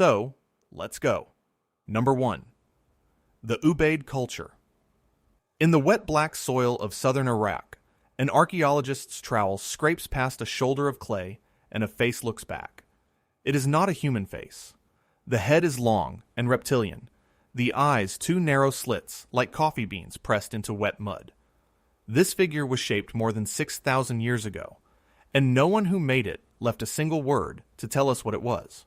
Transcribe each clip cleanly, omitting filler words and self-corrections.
So, let's go. Number 1. The Ubaid Culture. In the wet black soil of southern Iraq, an archaeologist's trowel scrapes past a shoulder of clay and a face looks back. It is not a human face. The head is long and reptilian, the eyes two narrow slits like coffee beans pressed into wet mud. This figure was shaped more than 6,000 years ago, and no one who made it left a single word to tell us what it was.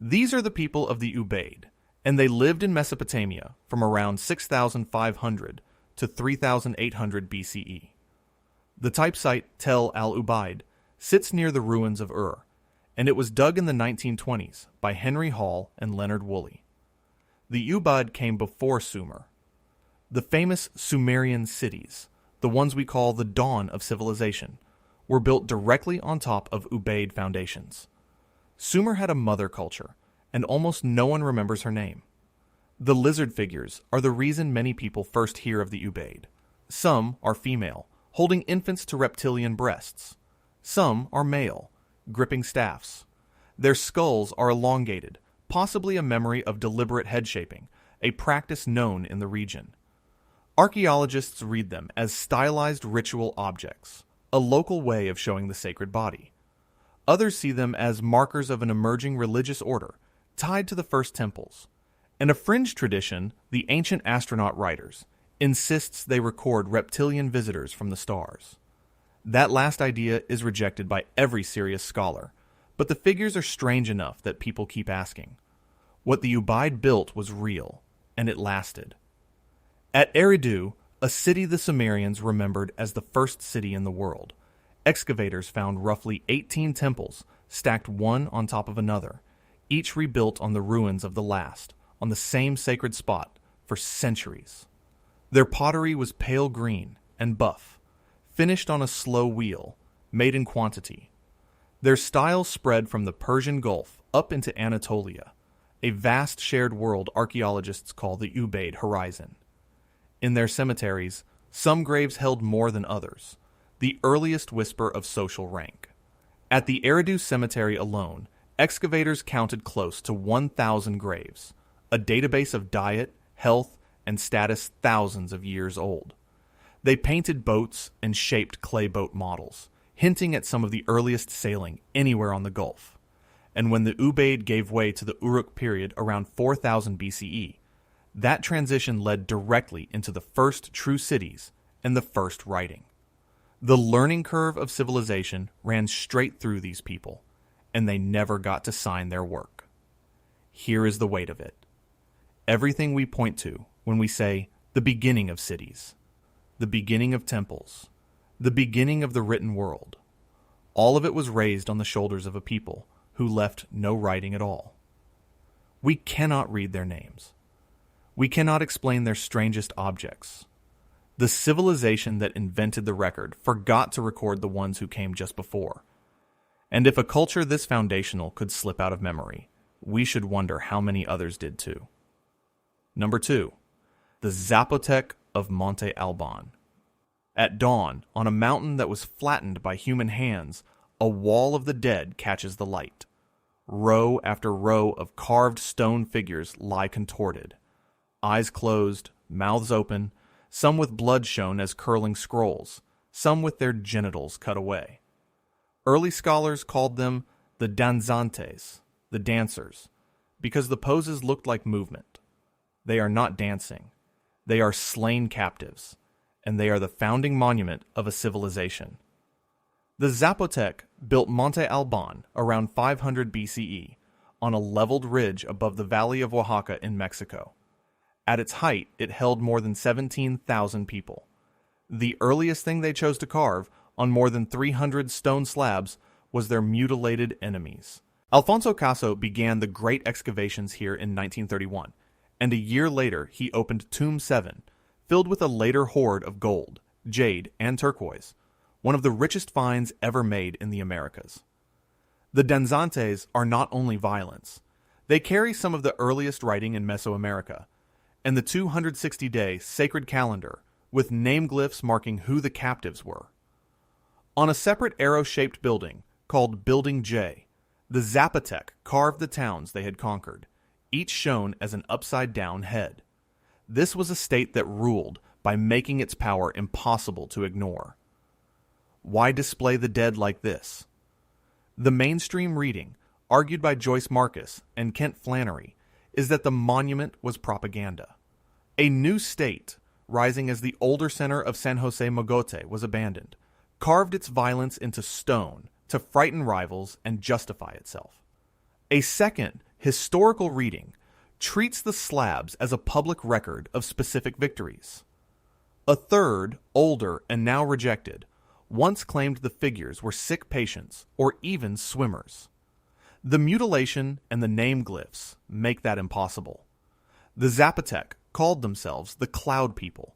These are the people of the Ubaid, and they lived in Mesopotamia from around 6,500 to 3,800 BCE. The type site Tel al-Ubaid sits near the ruins of Ur, and it was dug in the 1920s by Henry Hall and Leonard Woolley. The Ubaid came before Sumer. The famous Sumerian cities, the ones we call the dawn of civilization, were built directly on top of Ubaid foundations. Sumer had a mother culture, and almost no one remembers her name. The lizard figures are the reason many people first hear of the Ubaid. Some are female, holding infants to reptilian breasts. Some are male, gripping staffs. Their skulls are elongated, possibly a memory of deliberate head shaping, a practice known in the region. Archaeologists read them as stylized ritual objects, a local way of showing the sacred body. Others see them as markers of an emerging religious order tied to the first temples. And a fringe tradition, the ancient astronaut writers, insists they record reptilian visitors from the stars. That last idea is rejected by every serious scholar, but the figures are strange enough that people keep asking. What the Ubaid built was real, and it lasted. At Eridu, a city the Sumerians remembered as the first city in the world, excavators found roughly 18 temples stacked one on top of another, each rebuilt on the ruins of the last, on the same sacred spot for centuries. Their pottery was pale green and buff, finished on a slow wheel, made in quantity. Their style spread from the Persian Gulf up into Anatolia, a vast shared world archaeologists call the Ubaid Horizon. In their cemeteries, some graves held more than others, the earliest whisper of social rank. At the Eridu cemetery alone, excavators counted close to 1,000 graves, a database of diet, health, and status thousands of years old. They painted boats and shaped clay boat models, hinting at some of the earliest sailing anywhere on the Gulf. And when the Ubaid gave way to the Uruk period around 4000 BCE, that transition led directly into the first true cities and the first writing. The learning curve of civilization ran straight through these people, and they never got to sign their work. Here is the weight of it. Everything we point to when we say the beginning of cities, the beginning of temples, the beginning of the written world, all of it was raised on the shoulders of a people who left no writing at all. We cannot read their names. We cannot explain their strangest objects. The civilization that invented the record forgot to record the ones who came just before. And if a culture this foundational could slip out of memory, we should wonder how many others did too. Number 2. The Zapotec of Monte Albán. At dawn, on a mountain that was flattened by human hands, a wall of the dead catches the light. Row after row of carved stone figures lie contorted. Eyes closed, mouths open, some with blood shown as curling scrolls, some with their genitals cut away. Early scholars called them the danzantes, the dancers, because the poses looked like movement. They are not dancing. They are slain captives, and they are the founding monument of a civilization. The Zapotec built Monte Albán around 500 BCE on a leveled ridge above the valley of Oaxaca in Mexico. At its height, it held more than 17,000 people. The earliest thing they chose to carve, on more than 300 stone slabs, was their mutilated enemies. Alfonso Caso began the great excavations here in 1931, and a year later he opened Tomb 7, filled with a later hoard of gold, jade, and turquoise, one of the richest finds ever made in the Americas. The danzantes are not only violence. They carry some of the earliest writing in Mesoamerica, and the 260-day sacred calendar with name glyphs marking who the captives were. On a separate arrow-shaped building called Building J, The Zapotec carved the towns they had conquered, each shown as an upside-down head. This was a state that ruled by making its power impossible to ignore. Why display the dead like this? The mainstream reading, argued by Joyce Marcus and Kent Flannery, is that the monument was propaganda. A new state, rising as the older center of San Jose Mogote was abandoned, carved its violence into stone to frighten rivals and justify itself. A second, historical reading treats the slabs as a public record of specific victories. A third, older and now rejected, once claimed the figures were sick patients or even swimmers. The mutilation and the name glyphs make that impossible. The Zapotec called themselves the Cloud People,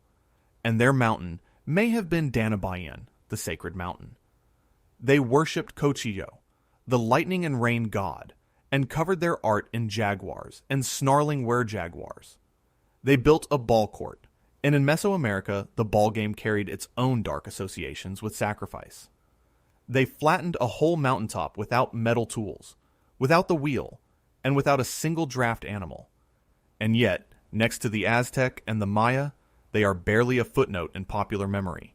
and their mountain may have been Danabayan, the sacred mountain. They worshipped Cochillo, the lightning and rain god, and covered their art in jaguars and snarling were-jaguars. They built a ball court, and in Mesoamerica, the ball game carried its own dark associations with sacrifice. They flattened a whole mountaintop without metal tools, without the wheel, and without a single draft animal. And yet, next to the Aztec and the Maya, they are barely a footnote in popular memory,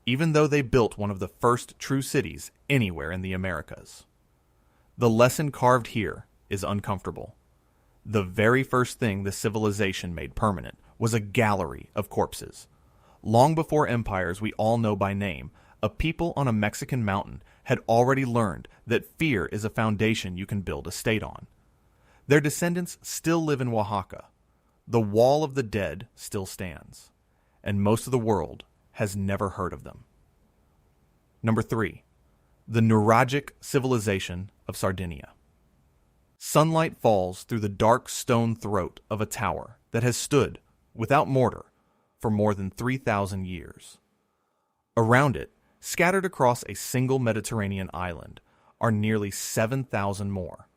even though they built one of the first true cities anywhere in the Americas. The lesson carved here is uncomfortable. The very first thing the civilization made permanent was a gallery of corpses. Long before empires we all know by name, a people on a Mexican mountain had already learned that fear is a foundation you can build a state on. Their descendants still live in Oaxaca. The Wall of the Dead still stands, and most of the world has never heard of them. Number 3. The Nuragic civilization of Sardinia. Sunlight falls through the dark stone throat of a tower that has stood, without mortar, for more than 3,000 years. Around it, scattered across a single Mediterranean island, are nearly 7,000 more.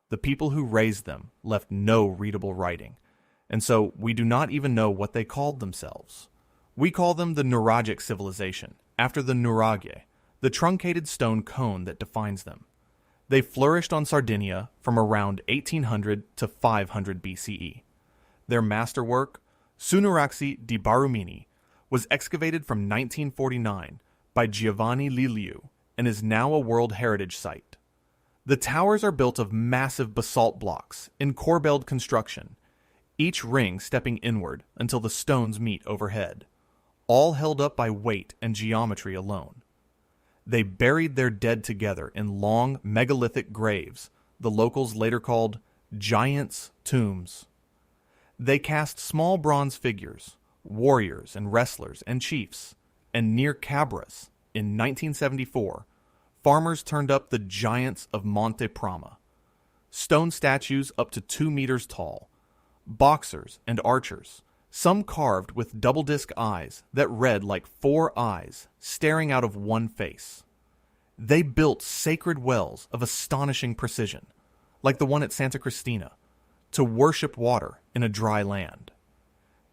The people who raised them left no readable writing, and so we do not even know what they called themselves. We call them the Nuragic civilization, after the nuraghe, the truncated stone cone that defines them. They flourished on Sardinia from around 1800 to 500 BCE. Their masterwork, Sunuraxi di Barumini, was excavated from 1949 by Giovanni Liliu and is now a World Heritage Site. The towers are built of massive basalt blocks in corbelled construction, each ring stepping inward until the stones meet overhead, all held up by weight and geometry alone. They buried their dead together in long megalithic graves the locals later called giants' tombs. They cast small bronze figures, warriors and wrestlers and chiefs, and near Cabras, in 1974, farmers turned up the giants of Monte Prama, stone statues up to 2 meters tall, boxers and archers, some carved with double-disc eyes that read like 4 eyes staring out of one face. They built sacred wells of astonishing precision, like the one at Santa Cristina, to worship water in a dry land.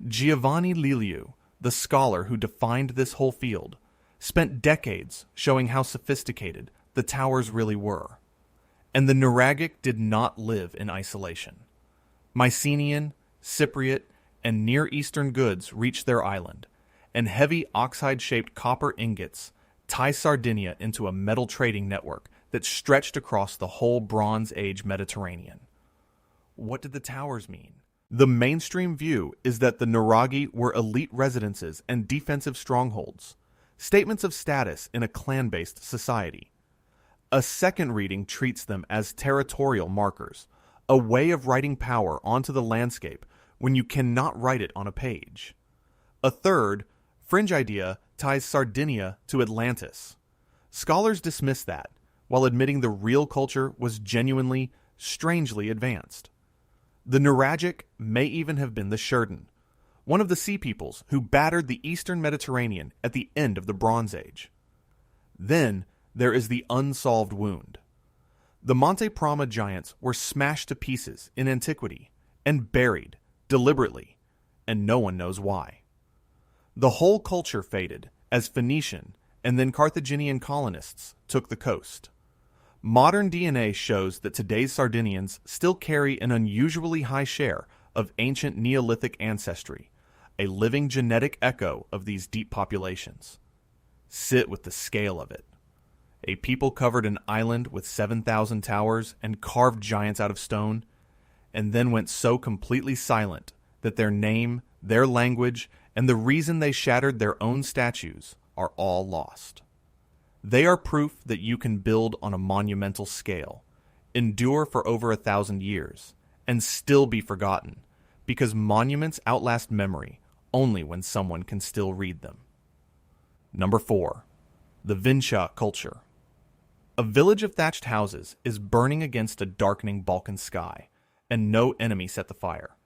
Giovanni Liliu, the scholar who defined this whole field, spent decades showing how sophisticated the towers really were. And the Nuragic did not live in isolation. Mycenaean, Cypriot, and Near Eastern goods reach their island, and heavy oxide-shaped copper ingots tie Sardinia into a metal trading network that stretched across the whole Bronze Age Mediterranean. What did the towers mean? The mainstream view is that the Nuraghi were elite residences and defensive strongholds, statements of status in a clan-based society. A second reading treats them as territorial markers, a way of writing power onto the landscape when you cannot write it on a page. A third, fringe idea, ties Sardinia to Atlantis. Scholars dismiss that, while admitting the real culture was genuinely, strangely advanced. The Nuragic may even have been the Shurden, one of the sea peoples who battered the eastern Mediterranean at the end of the Bronze Age. Then there is the unsolved wound. The Monte Prama giants were smashed to pieces in antiquity and buried deliberately, and no one knows why. The whole culture faded as Phoenician and then Carthaginian colonists took the coast. Modern DNA shows that today's Sardinians still carry an unusually high share of ancient Neolithic ancestry, a living genetic echo of these deep populations. Sit with the scale of it. A people covered an island with 7,000 towers and carved giants out of stone, and then went so completely silent that their name, their language, and the reason they shattered their own statues are all lost. They are proof that you can build on a monumental scale, endure for over 1,000 years, and still be forgotten, because monuments outlast memory only when someone can still read them. Number 4. The Vinča Culture. A village of thatched houses is burning against a darkening Balkan sky, and no enemy set the fire.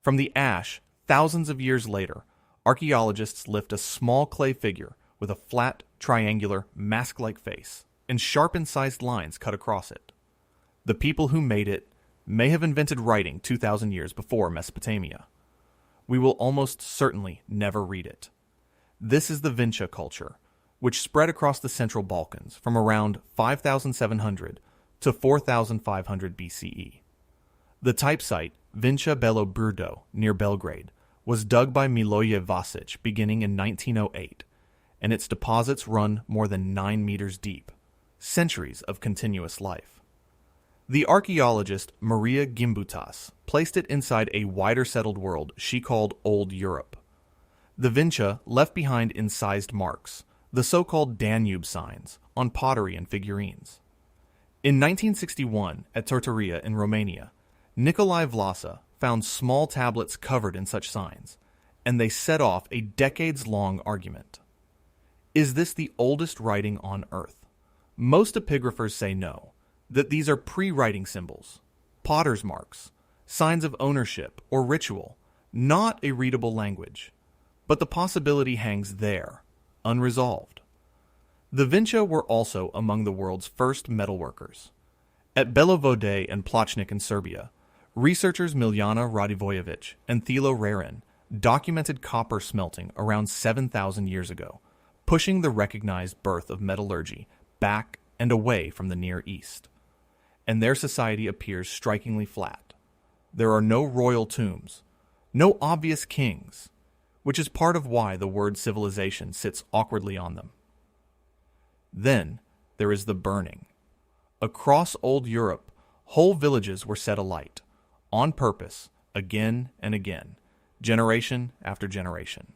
From the ash, thousands of years later, archaeologists lift a small clay figure with a flat, triangular, mask-like face, and sharp incised lines cut across it. The people who made it may have invented writing 2,000 years before Mesopotamia. We will almost certainly never read it. This is the Vinča culture, which spread across the Central Balkans from around 5,700 to 4,500 BCE. The type site, Vinča Belo Brdo, near Belgrade, was dug by Miloje Vasic beginning in 1908, and its deposits run more than 9 meters deep, centuries of continuous life. The archaeologist Maria Gimbutas placed it inside a wider settled world she called Old Europe. The Vinča left behind incised marks, the so-called Danube signs, on pottery and figurines. In 1961, at Tortoria in Romania, Nicolae Vlasa found small tablets covered in such signs, and they set off a decades-long argument. Is this the oldest writing on Earth? Most epigraphers say no, that these are pre-writing symbols, potter's marks, signs of ownership or ritual, not a readable language. But the possibility hangs there, unresolved. The Vinča were also among the world's first metalworkers. At Belo Vode and Pločnik in Serbia, researchers Miljana Radivojević and Thilo Rerin documented copper smelting around 7,000 years ago, pushing the recognized birth of metallurgy back and away from the Near East. And their society appears strikingly flat. There are no royal tombs, no obvious kings, which is part of why the word civilization sits awkwardly on them. Then there is the burning. Across Old Europe, whole villages were set alight, on purpose, again and again, generation after generation.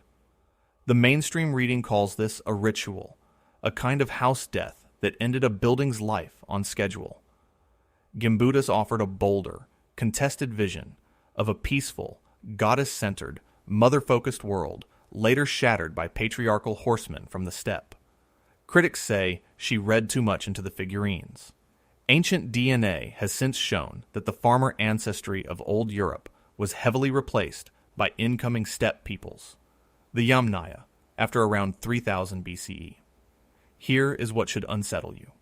The mainstream reading calls this a ritual, a kind of house death that ended a building's life on schedule. Gimbutas offered a bolder, contested vision of a peaceful, goddess-centered, mother-focused world later shattered by patriarchal horsemen from the steppe. Critics say she read too much into the figurines. Ancient DNA has since shown that the farmer ancestry of Old Europe was heavily replaced by incoming steppe peoples, the Yamnaya, after around 3000 BCE. Here is what should unsettle you.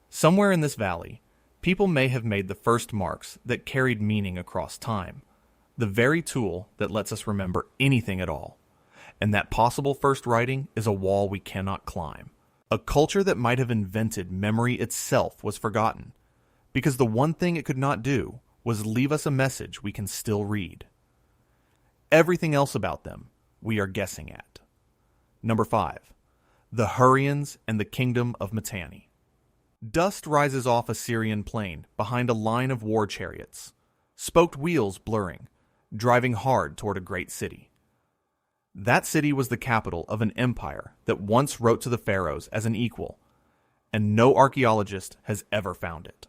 Somewhere in this valley, people may have made the first marks that carried meaning across time, the very tool that lets us remember anything at all. And that possible first writing is a wall we cannot climb. A culture that might have invented memory itself was forgotten, because the one thing it could not do was leave us a message we can still read. Everything else about them we are guessing at. Number 5. The Hurrians and the Kingdom of Mitanni. Dust rises off a Syrian plain behind a line of war chariots, spoked wheels blurring, driving hard toward a great city. That city was the capital of an empire that once wrote to the pharaohs as an equal, and no archaeologist has ever found it.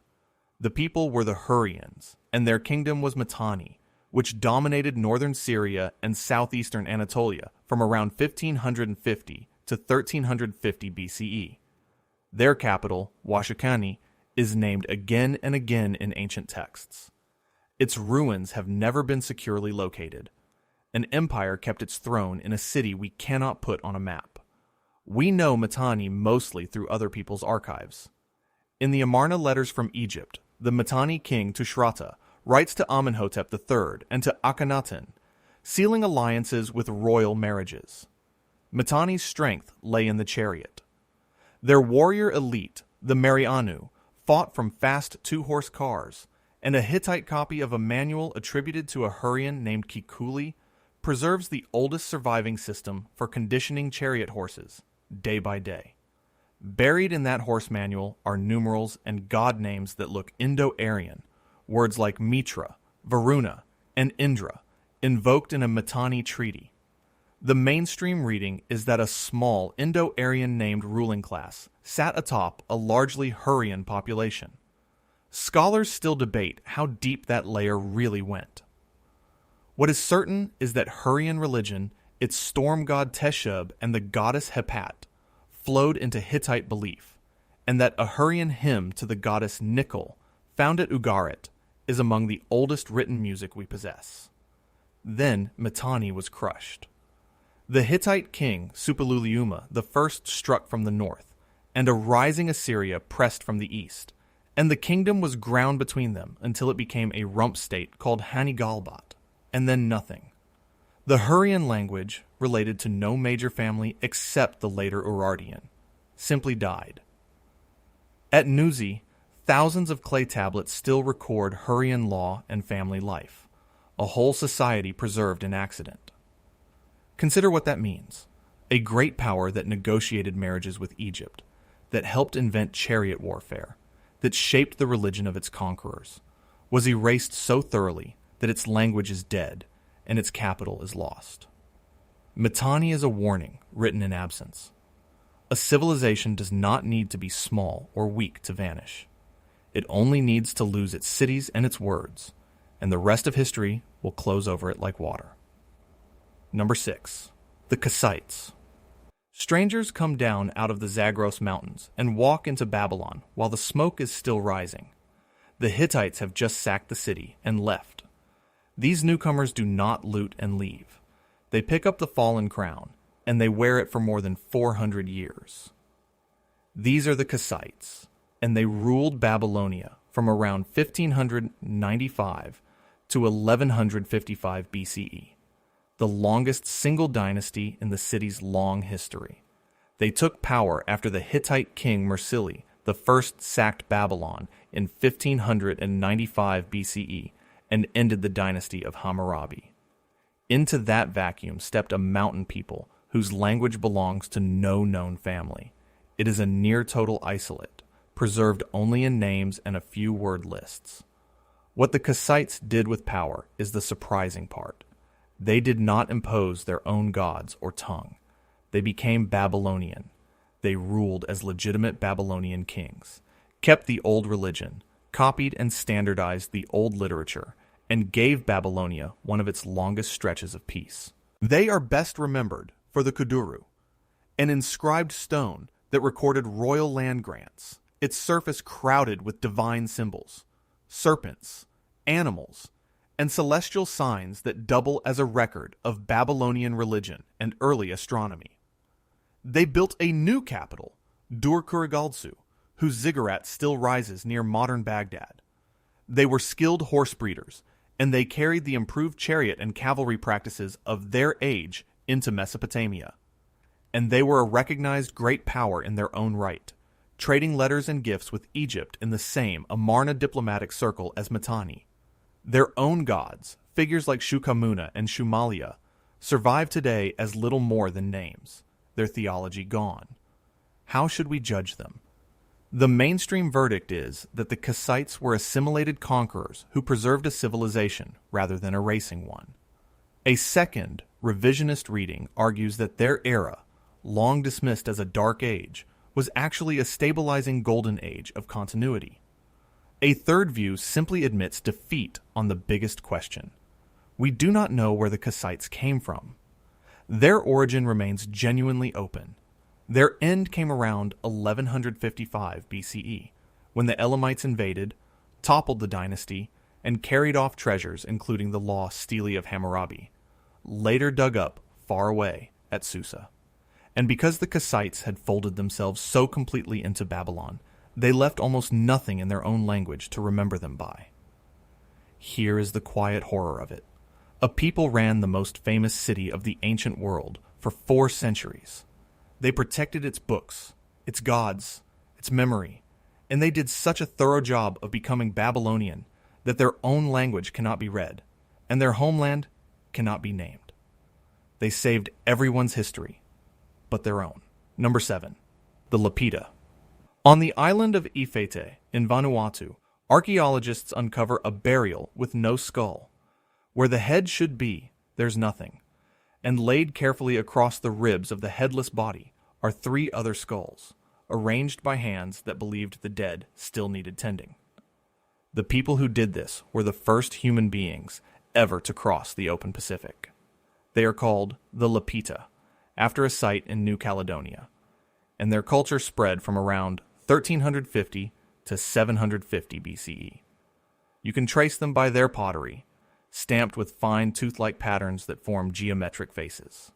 The people were the Hurrians, and their kingdom was Mitanni, which dominated northern Syria and southeastern Anatolia from around 1550 to 1350 BCE. Their capital, Washakani, is named again and again in ancient texts. Its ruins have never been securely located. An empire kept its throne in a city we cannot put on a map. We know Mitanni mostly through other people's archives. In the Amarna letters from Egypt, the Mitanni king Tushratta writes to Amenhotep III and to Akhenaten, sealing alliances with royal marriages. Mitanni's strength lay in the chariot. Their warrior elite, the Marianu, fought from fast two-horse cars, and a Hittite copy of a manual attributed to a Hurrian named Kikuli preserves the oldest surviving system for conditioning chariot horses, day by day. Buried in that horse manual are numerals and god names that look Indo-Aryan, words like Mitra, Varuna, and Indra, invoked in a Mitanni treaty. The mainstream reading is that a small Indo-Aryan named ruling class sat atop a largely Hurrian population. Scholars still debate how deep that layer really went. What is certain is that Hurrian religion, its storm god Teshub and the goddess Hepat, flowed into Hittite belief, and that a Hurrian hymn to the goddess Nikkel, found at Ugarit, is among the oldest written music we possess. Then Mitanni was crushed. The Hittite king Suppiluliuma I struck from the north, and a rising Assyria pressed from the east, and the kingdom was ground between them until it became a rump state called Hanigalbat, and then nothing. The Hurrian language, related to no major family except the later Urartian, simply died. At Nuzi, thousands of clay tablets still record Hurrian law and family life, a whole society preserved in accident. Consider what that means. A great power that negotiated marriages with Egypt, that helped invent chariot warfare, that shaped the religion of its conquerors, was erased so thoroughly that its language is dead and its capital is lost. Mitanni is a warning written in absence. A civilization does not need to be small or weak to vanish. It only needs to lose its cities and its words, and the rest of history will close over it like water. Number 6. The Kassites. Strangers come down out of the Zagros Mountains and walk into Babylon while the smoke is still rising. The Hittites have just sacked the city and left. These newcomers do not loot and leave. They pick up the fallen crown, and they wear it for more than 400 years. These are the Kassites, and they ruled Babylonia from around 1595 to 1155 BCE. The longest single dynasty in the city's long history. They took power after the Hittite king Mursili I sacked Babylon in 1595 BCE and ended the dynasty of Hammurabi. Into that vacuum stepped a mountain people whose language belongs to no known family. It is a near-total isolate, preserved only in names and a few word lists. What the Kassites did with power is the surprising part. They did not impose their own gods or tongue. They became Babylonian. They ruled as legitimate Babylonian kings, kept the old religion, copied and standardized the old literature, and gave Babylonia one of its longest stretches of peace. They are best remembered for the Kuduru, an inscribed stone that recorded royal land grants, its surface crowded with divine symbols, serpents, animals, and celestial signs that double as a record of Babylonian religion and early astronomy. They built a new capital, Dur-Kurigaldsu, whose ziggurat still rises near modern Baghdad. They were skilled horse breeders, and they carried the improved chariot and cavalry practices of their age into Mesopotamia. And they were a recognized great power in their own right, trading letters and gifts with Egypt in the same Amarna diplomatic circle as Mitanni. Their own gods, figures like Shukamuna and Shumalia, survive today as little more than names, their theology gone. How should we judge them? The mainstream verdict is that the Kassites were assimilated conquerors who preserved a civilization rather than erasing one. A second, revisionist reading argues that their era, long dismissed as a dark age, was actually a stabilizing golden age of continuity. A third view simply admits defeat on the biggest question. We do not know where the Kassites came from. Their origin remains genuinely open. Their end came around 1155 BCE, when the Elamites invaded, toppled the dynasty, and carried off treasures including the lost stele of Hammurabi, later dug up far away at Susa. And because the Kassites had folded themselves so completely into Babylon, they left almost nothing in their own language to remember them by. Here is the quiet horror of it. A people ran the most famous city of the ancient world for 4 centuries. They protected its books, its gods, its memory, and they did such a thorough job of becoming Babylonian that their own language cannot be read, and their homeland cannot be named. They saved everyone's history, but their own. Number 7. The Lapita. On the island of Ifete in Vanuatu, archaeologists uncover a burial with no skull. Where the head should be, there's nothing. And laid carefully across the ribs of the headless body are 3 other skulls, arranged by hands that believed the dead still needed tending. The people who did this were the first human beings ever to cross the open Pacific. They are called the Lapita, after a site in New Caledonia, and their culture spread from around 1350 to 750 BCE. You can trace them by their pottery, stamped with fine tooth-like patterns that form geometric faces.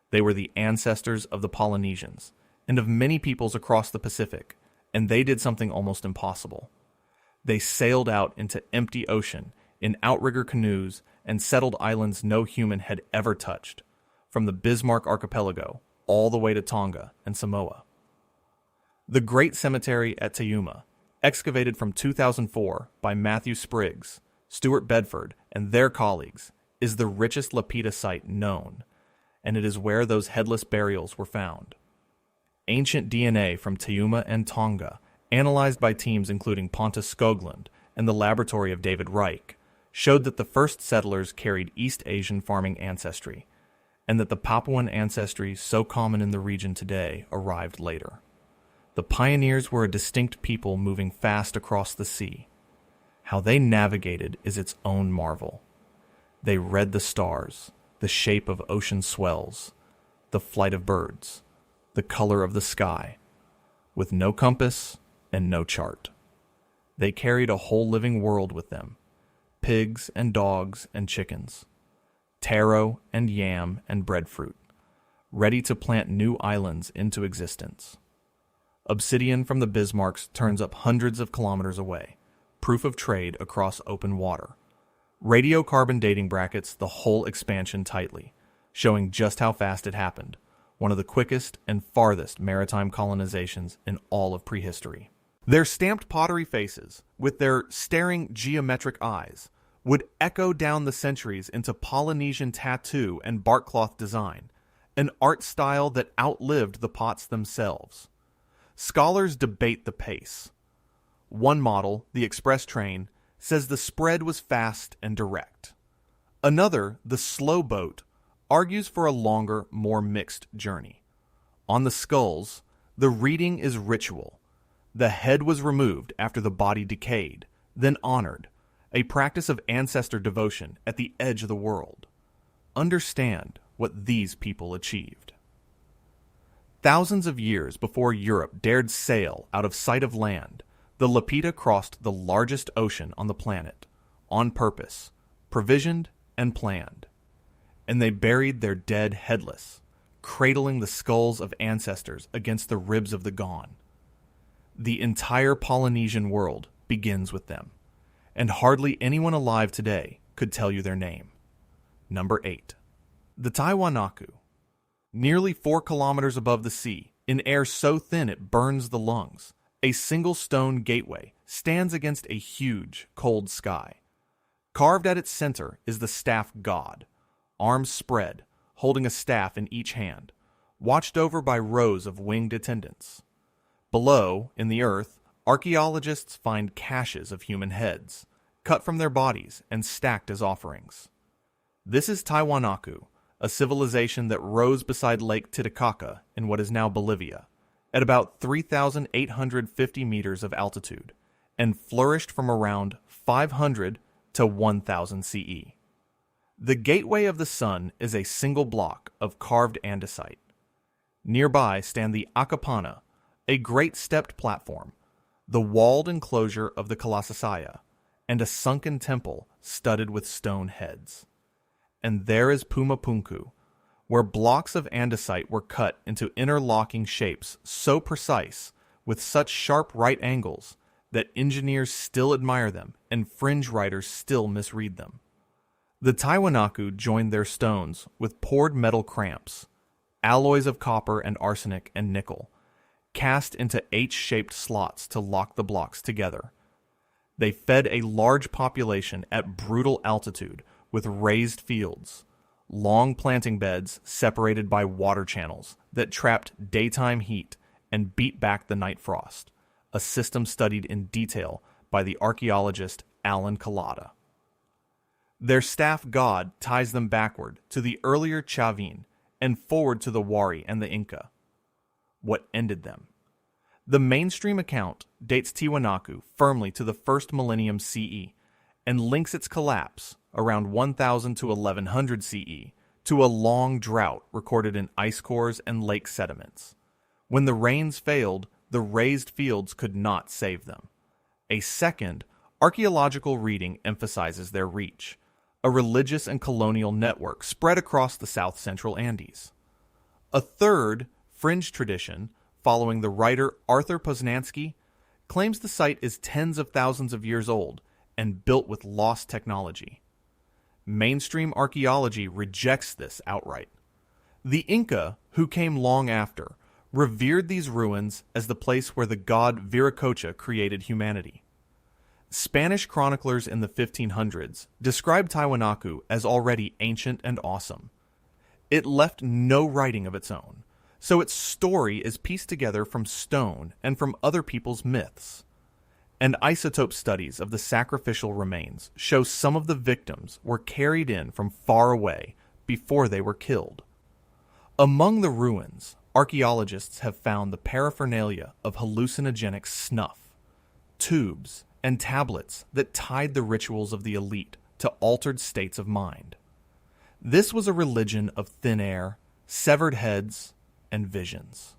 They were the ancestors of the Polynesians and of many peoples across the Pacific, and they did something almost impossible. They sailed out into empty ocean in outrigger canoes and settled islands no human had ever touched, from the Bismarck Archipelago all the way to Tonga and Samoa. The Great Cemetery at Tayuma, excavated from 2004 by Matthew Spriggs, Stuart Bedford, and their colleagues, is the richest Lapita site known, and it is where those headless burials were found. Ancient DNA from Tayuma and Tonga, analyzed by teams including Pontus Skoglund and the laboratory of David Reich, showed that the first settlers carried East Asian farming ancestry, and that the Papuan ancestry so common in the region today arrived later. The pioneers were a distinct people moving fast across the sea. How they navigated is its own marvel. They read the stars, the shape of ocean swells, the flight of birds, the color of the sky, with no compass and no chart. They carried a whole living world with them, pigs and dogs and chickens, taro and yam and breadfruit, ready to plant new islands into existence. Obsidian from the Bismarcks turns up hundreds of kilometers away, proof of trade across open water. Radiocarbon dating brackets the whole expansion tightly, showing just how fast it happened, one of the quickest and farthest maritime colonizations in all of prehistory. Their stamped pottery faces, with their staring geometric eyes, would echo down the centuries into Polynesian tattoo and barkcloth design, an art style that outlived the pots themselves. Scholars debate the pace. One model, the express train, says the spread was fast and direct. Another, the slow boat, argues for a longer, more mixed journey. On the skulls, the reading is ritual. The head was removed after the body decayed, then honored, a practice of ancestor devotion at the edge of the world. Understand what these people achieved. Thousands of years before Europe dared sail out of sight of land, the Lapita crossed the largest ocean on the planet, on purpose, provisioned and planned. And they buried their dead headless, cradling the skulls of ancestors against the ribs of the gone. The entire Polynesian world begins with them, and hardly anyone alive today could tell you their name. Number 8. The Tiwanaku. Nearly 4 kilometers above the sea, in air so thin it burns the lungs, a single stone gateway stands against a huge, cold sky. Carved at its center is the staff god, arms spread, holding a staff in each hand, watched over by rows of winged attendants. Below, in the earth, archaeologists find caches of human heads, cut from their bodies and stacked as offerings. This is Tiwanaku, a civilization that rose beside Lake Titicaca in what is now Bolivia, at about 3,850 meters of altitude, and flourished from around 500 to 1000 CE. The Gateway of the Sun is a single block of carved andesite. Nearby stand the Akapana, a great stepped platform, the walled enclosure of the Kalasasaya, and a sunken temple studded with stone heads. And there is Pumapunku, where blocks of andesite were cut into interlocking shapes so precise, with such sharp right angles, that engineers still admire them and fringe writers still misread them. The Tiwanaku joined their stones with poured metal cramps, alloys of copper and arsenic and nickel, cast into H-shaped slots to lock the blocks together. They fed a large population at brutal altitude with raised fields, long planting beds separated by water channels that trapped daytime heat and beat back the night frost, a system studied in detail by the archaeologist Alan Kalata. Their staff god ties them backward to the earlier Chavin and forward to the Wari and the Inca. What ended them? The mainstream account dates Tiwanaku firmly to the first millennium CE and links its collapse around 1000 to 1100 CE to a long drought recorded in ice cores and lake sediments. When the rains failed, the raised fields could not save them. A second, archaeological reading emphasizes their reach, a religious and colonial network spread across the south-central Andes. A third, fringe tradition, following the writer Arthur Poznansky, claims the site is tens of thousands of years old and built with lost technology. Mainstream archaeology rejects this outright. The Inca, who came long after, revered these ruins as the place where the god Viracocha created humanity. Spanish chroniclers in the 1500s described Tiwanaku as already ancient and awesome. It left no writing of its own, so its story is pieced together from stone and from other people's myths. And isotope studies of the sacrificial remains show some of the victims were carried in from far away before they were killed. Among the ruins, archaeologists have found the paraphernalia of hallucinogenic snuff, tubes, and tablets that tied the rituals of the elite to altered states of mind. This was a religion of thin air, severed heads, and visions.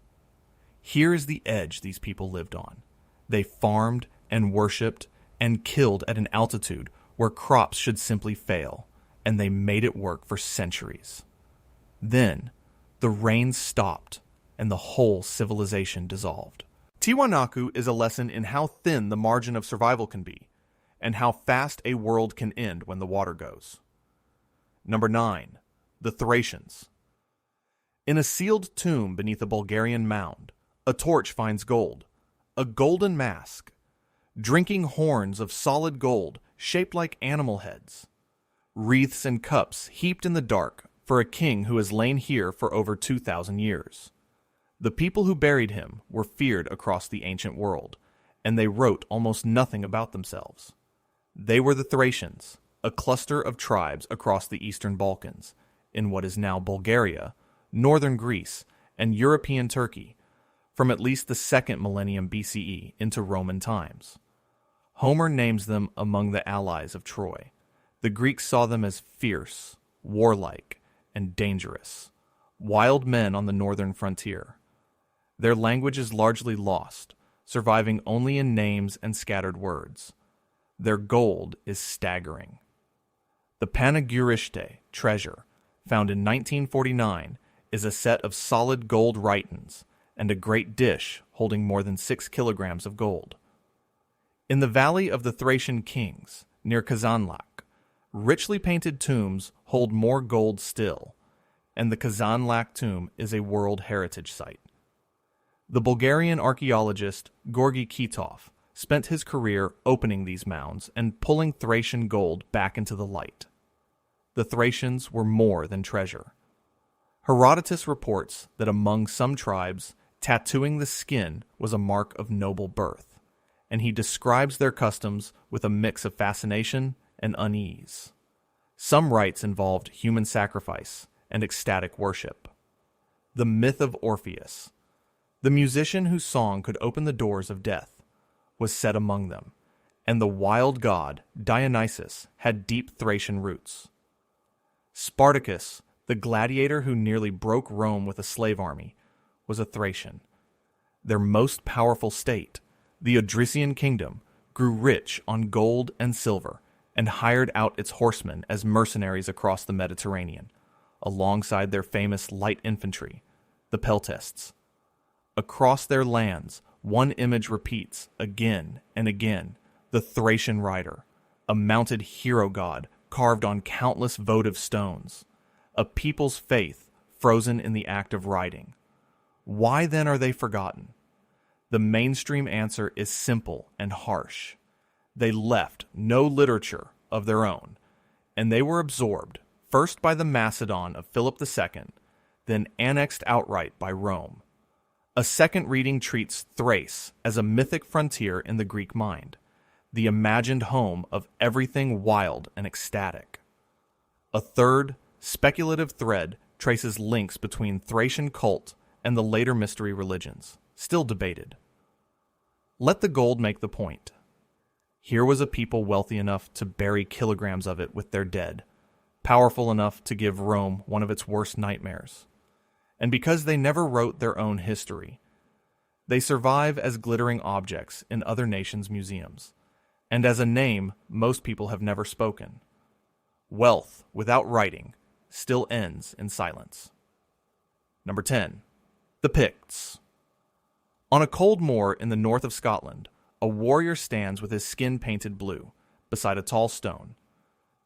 Here is the edge these people lived on. They farmed and worshipped and killed at an altitude where crops should simply fail, and they made it work for centuries. Then, the rains stopped, and the whole civilization dissolved. Tiwanaku is a lesson in how thin the margin of survival can be, and how fast a world can end when the water goes. Number 9. The Thracians. In a sealed tomb beneath a Bulgarian mound, a torch finds gold, a golden mask, drinking horns of solid gold shaped like animal heads, wreaths and cups heaped in the dark for a king who has lain here for over 2,000 years. The people who buried him were feared across the ancient world, and they wrote almost nothing about themselves. They were the Thracians, a cluster of tribes across the Eastern Balkans, in what is now Bulgaria, northern Greece, and European Turkey, from at least the 2nd millennium BCE into Roman times. Homer names them among the allies of Troy. The Greeks saw them as fierce, warlike, and dangerous, wild men on the northern frontier. Their language is largely lost, surviving only in names and scattered words. Their gold is staggering. The Panagurishte treasure, found in 1949, is a set of solid gold rhytons and a great dish holding more than 6 kilograms of gold. In the Valley of the Thracian Kings, near Kazanlak, richly painted tombs hold more gold still, and the Kazanlak tomb is a World Heritage Site. The Bulgarian archaeologist Gorgi Kitov spent his career opening these mounds and pulling Thracian gold back into the light. The Thracians were more than treasure. Herodotus reports that among some tribes, tattooing the skin was a mark of noble birth, and he describes their customs with a mix of fascination and unease. Some rites involved human sacrifice and ecstatic worship. The myth of Orpheus, the musician whose song could open the doors of death, was set among them, and the wild god Dionysus had deep Thracian roots. Spartacus, the gladiator who nearly broke Rome with a slave army, was a Thracian. Their most powerful state, the Odrysian kingdom, grew rich on gold and silver and hired out its horsemen as mercenaries across the Mediterranean, alongside their famous light infantry, the peltasts. Across their lands, one image repeats again and again: the Thracian rider, a mounted hero god carved on countless votive stones, a people's faith frozen in the act of riding. Why then are they forgotten? The mainstream answer is simple and harsh. They left no literature of their own, and they were absorbed, first by the Macedon of Philip II, then annexed outright by Rome. A second reading treats Thrace as a mythic frontier in the Greek mind, the imagined home of everything wild and ecstatic. A third, speculative thread traces links between Thracian cult and the later mystery religions, still debated. Let the gold make the point. Here was a people wealthy enough to bury kilograms of it with their dead, powerful enough to give Rome one of its worst nightmares. And because they never wrote their own history, they survive as glittering objects in other nations' museums, and as a name most people have never spoken. Wealth without writing still ends in silence. Number 10. The Picts. On a cold moor in the north of Scotland, a warrior stands with his skin painted blue, beside a tall stone.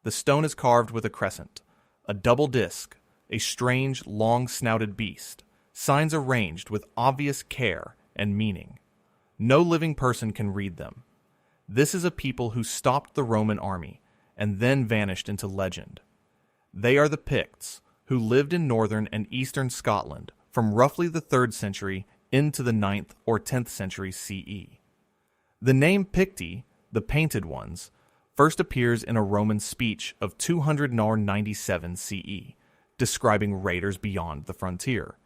The stone is carved with a crescent, a double disc, a strange, long-snouted beast, signs arranged with obvious care and meaning. No living person can read them. This is a people who stopped the Roman army and then vanished into legend. They are the Picts, who lived in northern and eastern Scotland from roughly the 3rd century into the 9th or 10th century CE. The name Picti, the painted ones, first appears in a Roman speech of 297 CE, describing raiders beyond the frontier.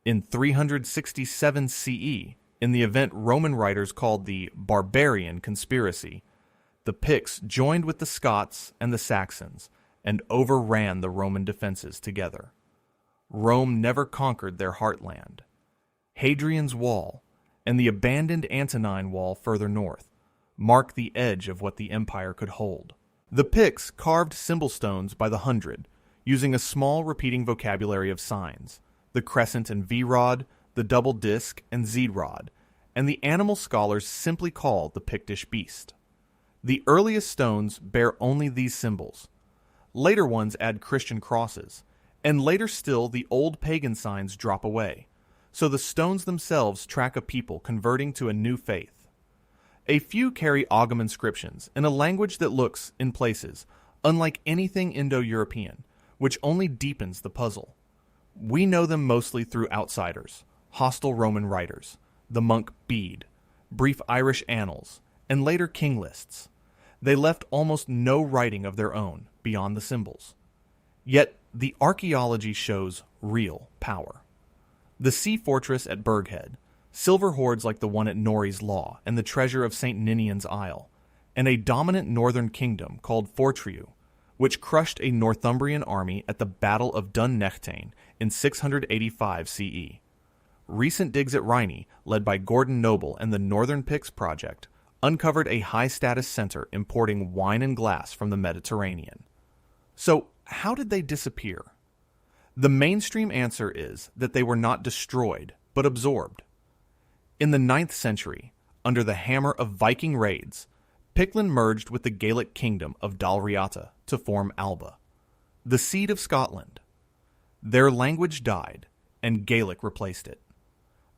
In 367 CE, in the event Roman writers called the Barbarian Conspiracy, the Picts joined with the Scots and the Saxons and overran the Roman defenses together. Rome never conquered their heartland. Hadrian's Wall and the abandoned Antonine Wall further north mark the edge of what the empire could hold. The Picts carved symbol stones by the hundred, using a small repeating vocabulary of signs, the crescent and V-rod, the double disc and Z-rod, and the animal scholars simply call the Pictish beast. The earliest stones bear only these symbols. Later ones add Christian crosses, and later still the old pagan signs drop away, so the stones themselves track a people converting to a new faith. A few carry Ogham inscriptions in a language that looks, in places, unlike anything Indo-European, which only deepens the puzzle. We know them mostly through outsiders, hostile Roman writers, the monk Bede, brief Irish annals, and later king lists. They left almost no writing of their own beyond the symbols. Yet the archaeology shows real power. The sea fortress at Burghead, silver hoards like the one at Norrie's Law and the treasure of St. Ninian's Isle, and a dominant northern kingdom called Fortriu, which crushed a Northumbrian army at the Battle of Dunnechtane in 685 CE. Recent digs at Rhynie, led by Gordon Noble and the Northern Picts Project, uncovered a high-status center importing wine and glass from the Mediterranean. So, how did they disappear? The mainstream answer is that they were not destroyed, but absorbed. In the 9th century, under the hammer of Viking raids, Pictland merged with the Gaelic kingdom of Dalriata to form Alba, the seed of Scotland. Their language died, and Gaelic replaced it.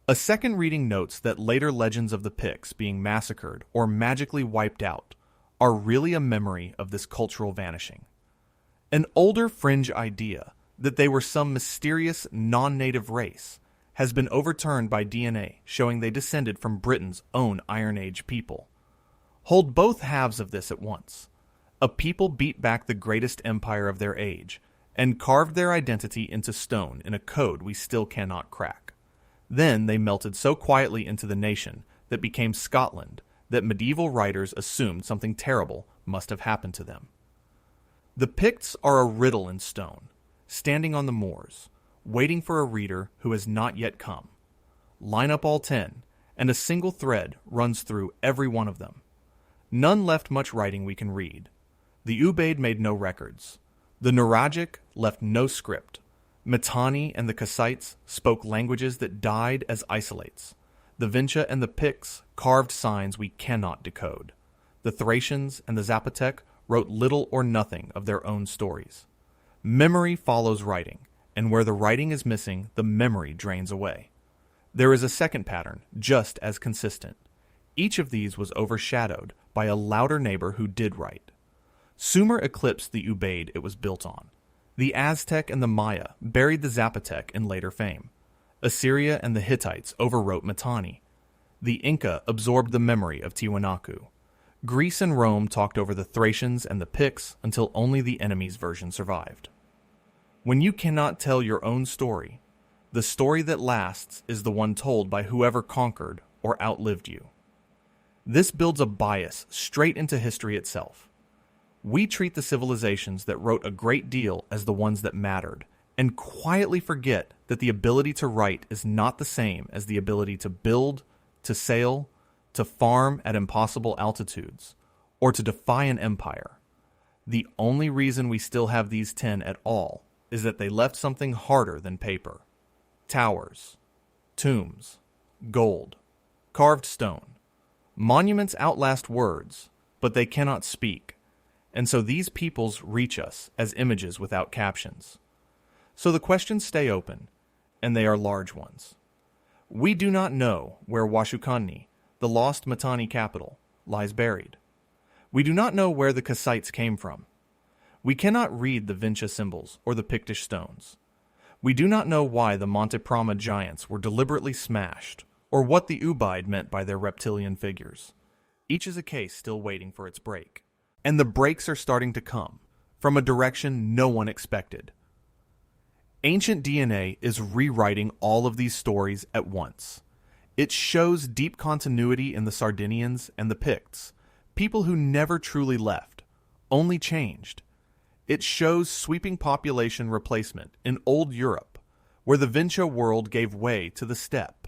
A second reading notes that later legends of the Picts being massacred or magically wiped out are really a memory of this cultural vanishing. An older fringe idea that they were some mysterious non-native race has been overturned by DNA showing they descended from Britain's own Iron Age people. Hold both halves of this at once. A people beat back the greatest empire of their age and carved their identity into stone in a code we still cannot crack. Then they melted so quietly into the nation that became Scotland that medieval writers assumed something terrible must have happened to them. The Picts are a riddle in stone, standing on the moors, waiting for a reader who has not yet come. Line up all 10, and a single thread runs through every one of them. None left much writing we can read. The Ubaid made no records. The Nuragic left no script. Mitanni and the Kassites spoke languages that died as isolates. The Vinča and the Picts carved signs we cannot decode. The Thracians and the Zapotec wrote little or nothing of their own stories. Memory follows writing, and where the writing is missing, the memory drains away. There is a second pattern, just as consistent. Each of these was overshadowed by a louder neighbor who did write. Sumer eclipsed the Ubaid it was built on. The Aztec and the Maya buried the Zapotec in later fame. Assyria and the Hittites overwrote Mitanni. The Inca absorbed the memory of Tiwanaku. Greece and Rome talked over the Thracians and the Picts until only the enemy's version survived. When you cannot tell your own story, the story that lasts is the one told by whoever conquered or outlived you. This builds a bias straight into history itself. We treat the civilizations that wrote a great deal as the ones that mattered, and quietly forget that the ability to write is not the same as the ability to build, to sail, to farm at impossible altitudes, or to defy an empire. The only reason we still have these 10 at all is that they left something harder than paper. Towers, tombs, gold, carved stone. Monuments outlast words, but they cannot speak, and so these peoples reach us as images without captions. So the questions stay open, and they are large ones. We do not know where Washukanni, the lost Mitanni capital, lies buried. We do not know where the Kassites came from. We cannot read the Vinča symbols or the Pictish stones. We do not know why the Monte giants were deliberately smashed, or what the Ubaid meant by their reptilian figures. Each is a case still waiting for its break. And the breaks are starting to come, from a direction no one expected. Ancient DNA is rewriting all of these stories at once. It shows deep continuity in the Sardinians and the Picts, people who never truly left, only changed. It shows sweeping population replacement in old Europe, where the Vinča world gave way to the steppe.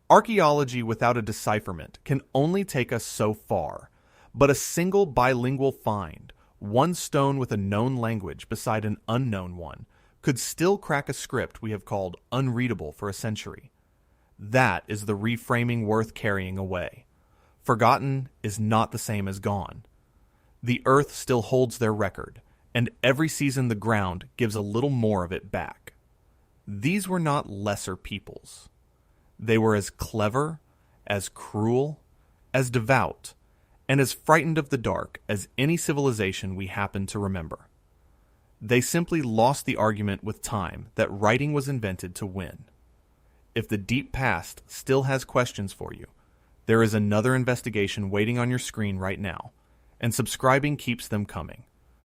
Archaeology without a decipherment can only take us so far, but a single bilingual find, one stone with a known language beside an unknown one, could still crack a script we have called unreadable for a century. That is the reframing worth carrying away. Forgotten is not the same as gone. The earth still holds their record, and every season the ground gives a little more of it back. These were not lesser peoples. They were as clever, as cruel, as devout, and as frightened of the dark as any civilization we happen to remember. They simply lost the argument with time that writing was invented to win. If the deep past still has questions for you, there is another investigation waiting on your screen right now, and subscribing keeps them coming.